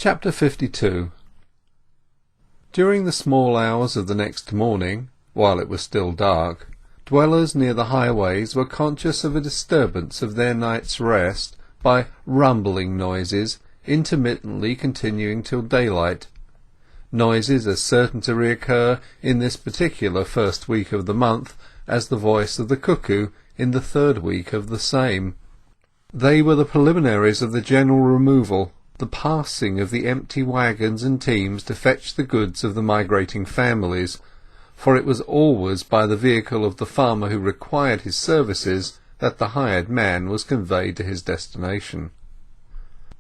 Chapter 52. During the small hours of the next morning, while it was still dark, dwellers near the highways were conscious of a disturbance of their night's rest by rumbling noises intermittently continuing till daylight, noises as certain to reoccur in this particular first week of the month as the voice of the cuckoo in the third week of the same. They were the preliminaries of the general removal, the passing of the empty wagons and teams to fetch the goods of the migrating families, for it was always by the vehicle of the farmer who required his services that the hired man was conveyed to his destination.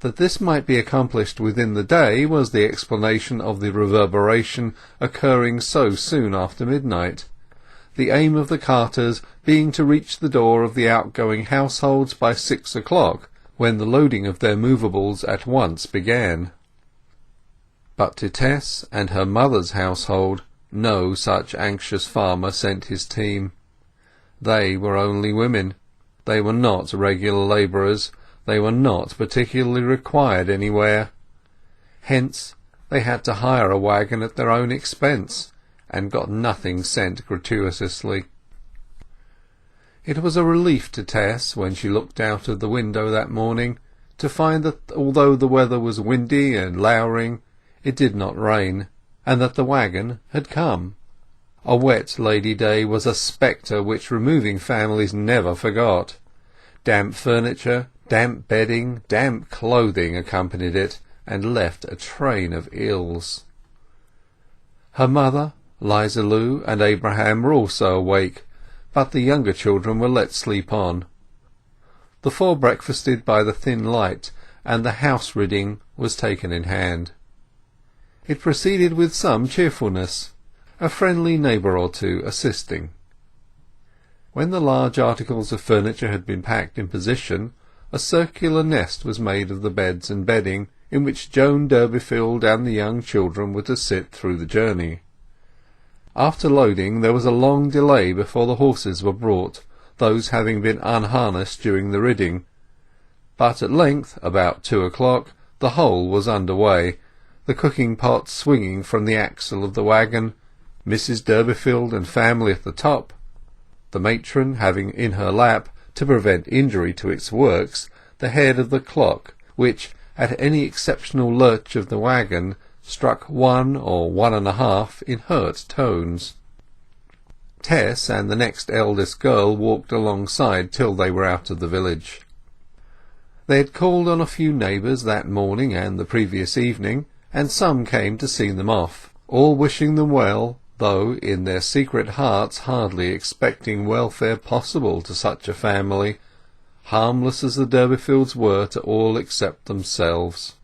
That this might be accomplished within the day was the explanation of the reverberation occurring so soon after midnight, the aim of the carters being to reach the door of the outgoing households by 6 o'clock, when the loading of their movables at once began. But to Tess and her mother's household no such anxious farmer sent his team. They were only women. They were not regular labourers. They were not particularly required anywhere. Hence they had to hire a wagon at their own expense, and got nothing sent gratuitously. It was a relief to Tess, when she looked out of the window that morning, to find that although the weather was windy and lowering, it did not rain, and that the wagon had come. A wet Lady Day was a spectre which removing families never forgot. Damp furniture, damp bedding, damp clothing accompanied it, and left a train of ills. Her mother, Liza Lu, and Abraham were also awake, but the younger children were let sleep on. The four breakfasted by the thin light, and the house ridding was taken in hand. It proceeded with some cheerfulness, a friendly neighbour or two assisting. When the large articles of furniture had been packed in position, a circular nest was made of the beds and bedding, in which Joan Durbeyfield and the young children were to sit through the journey. After loading there was a long delay before the horses were brought, those having been unharnessed during the ridding. But at length, about 2 o'clock, the whole was under way, the cooking pot swinging from the axle of the wagon, Mrs. Durbeyfield and family at the top, the matron having in her lap, to prevent injury to its works, the head of the clock, which, at any exceptional lurch of the wagon, struck 1 or 1.5 in hurt tones. Tess and the next eldest girl walked alongside till they were out of the village. They had called on a few neighbours that morning and the previous evening, and some came to see them off, all wishing them well, though in their secret hearts hardly expecting welfare possible to such a family, harmless as the Durbeyfields were to all except themselves.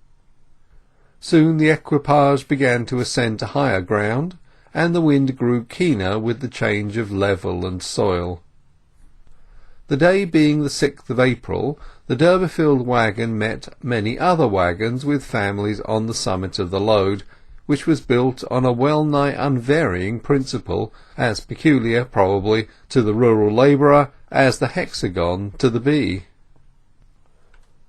Soon the equipage began to ascend to higher ground, and the wind grew keener with the change of level and soil. The day being the 6th of April, the Durbeyfield wagon met many other wagons with families on the summit of the load, which was built on a well-nigh unvarying principle, as peculiar, probably, to the rural labourer as the hexagon to the bee.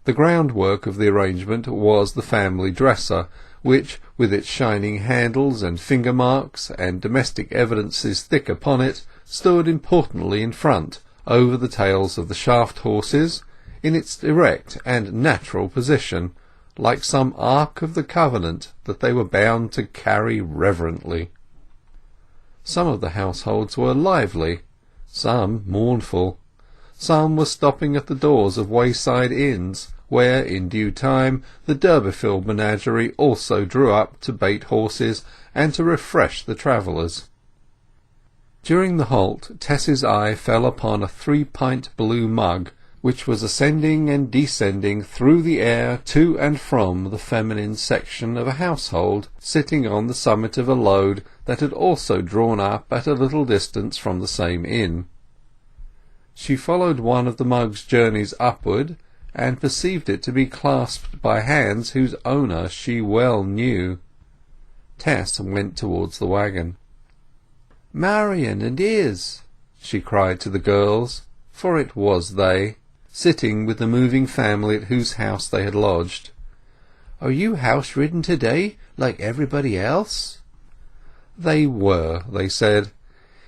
The groundwork of the arrangement was the family dresser, which, with its shining handles and finger marks and domestic evidences thick upon it, stood importantly in front, over the tails of the shaft horses, in its erect and natural position, like some ark of the covenant that they were bound to carry reverently. Some of the households were lively, some mournful. Some were stopping at the doors of wayside inns, where in due time the Durbeyfield menagerie also drew up to bait horses and to refresh the travellers. During the halt Tess's eye fell upon a 3-pint blue mug, which was ascending and descending through the air to and from the feminine section of a household sitting on the summit of a load that had also drawn up at a little distance from the same inn. She followed one of the mug's journeys upward, and perceived it to be clasped by hands whose owner she well knew. Tess went towards the wagon. "Marian and Izz!" she cried to the girls, for it was they, sitting with the moving family at whose house they had lodged. Are you house-ridden to-day, like everybody else?" They were, they said.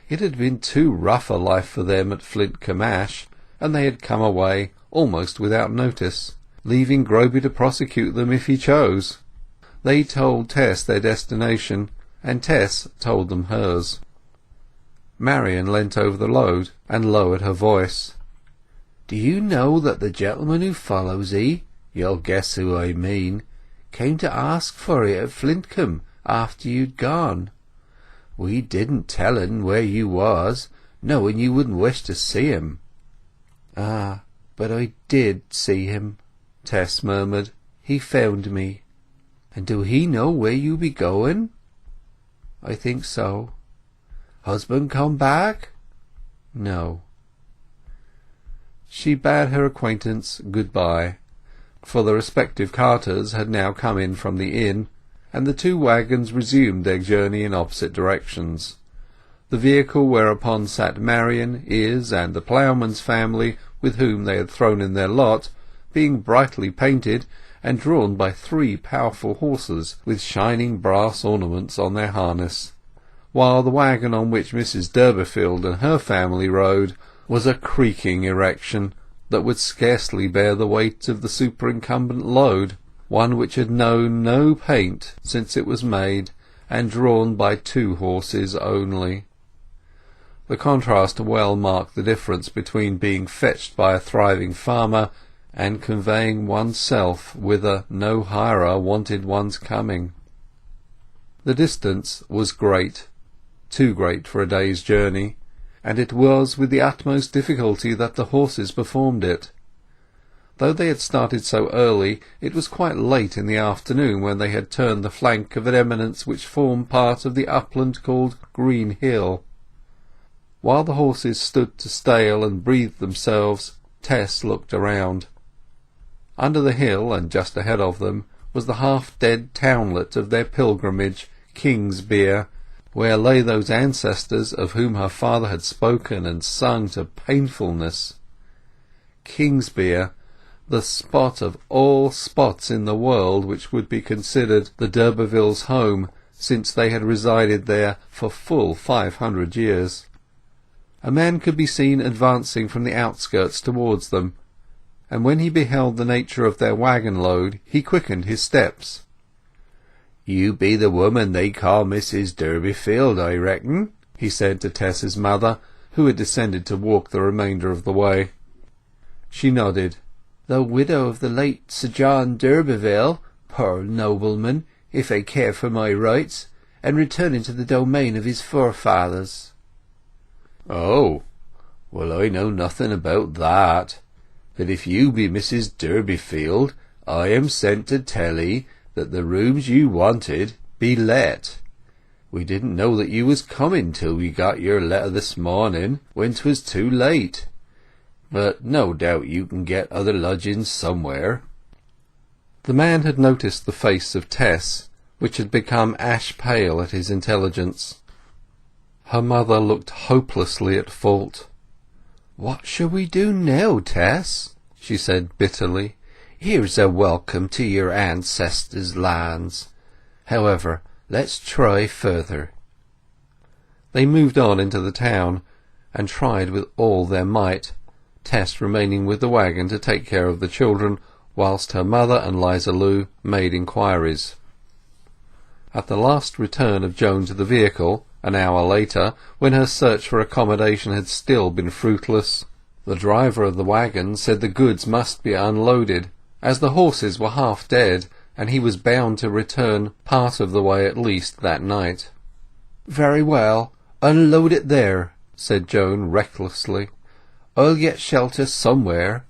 It had been too rough a life for them at Flintcomb, and they had come away almost without notice, leaving Groby to prosecute them if he chose. They told Tess their destination, and Tess told them hers. Marian leant over the load and lowered her voice. "Do you know that the gentleman who follows 'ee, you'll guess who I mean, came to ask for 'ee at Flintcomb after you'd gone? We didn't tell en where you was, knowing you wouldn't wish to see him." "Ah, but I did see him," Tess murmured. "He found me." "And do he know where you be going?" "I think so." "Husband come back?" "No." She bade her acquaintance good-bye, for the respective carters had now come in from the inn, and the two waggons resumed their journey in opposite directions. The vehicle whereupon sat Marian, Izz, and the ploughman's family with whom they had thrown in their lot, being brightly painted, and drawn by 3 powerful horses with shining brass ornaments on their harness, while the waggon on which Mrs. Durbeyfield and her family rode was a creaking erection that would scarcely bear the weight of the superincumbent load, one which had known no paint since it was made, and drawn by 2 horses only. The contrast well marked the difference between being fetched by a thriving farmer and conveying oneself whither no hirer wanted one's coming. The distance was great, too great for a day's journey, and it was with the utmost difficulty that the horses performed it. Though they had started so early, it was quite late in the afternoon when they had turned the flank of an eminence which formed part of the upland called Green Hill. While the horses stood to stale and breathed themselves, Tess looked around. Under the hill, and just ahead of them, was the half-dead townlet of their pilgrimage, Kingsbere, where lay those ancestors of whom her father had spoken and sung to painfulness. Kingsbere, the spot of all spots in the world which would be considered the d'Urbervilles' home, since they had resided there for full 500 years. A man could be seen advancing from the outskirts towards them, and when he beheld the nature of their waggon-load he quickened his steps. "You be the woman they call Mrs. Durbeyfield, I reckon," he said to Tess's mother, who had descended to walk the remainder of the way. She nodded. "The widow of the late Sir John d'Urberville, poor nobleman, if I care for my rights, and returning to the domain of his forefathers." "Oh, well, I know nothing about that. But if you be Mrs. Durbeyfield, I am sent to tell 'ee that the rooms you wanted be let. We didn't know that you was coming till we got your letter this morning, when 'twas too late. But no doubt you can get other lodgings somewhere." The man had noticed the face of Tess, which had become ash-pale at his intelligence. Her mother looked hopelessly at fault. "What shall we do now, Tess?" she said bitterly. "Here's a welcome to your ancestors' lands. However, let's try further." They moved on into the town, and tried with all their might, Tess remaining with the waggon to take care of the children, whilst her mother and 'Liza Lu made inquiries. At the last return of Joan to the vehicle, an hour later, when her search for accommodation had still been fruitless, the driver of the waggon said the goods must be unloaded, as the horses were half dead, and he was bound to return part of the way at least that night. "Very well, unload it there," said Joan recklessly. "I'll get shelter somewhere.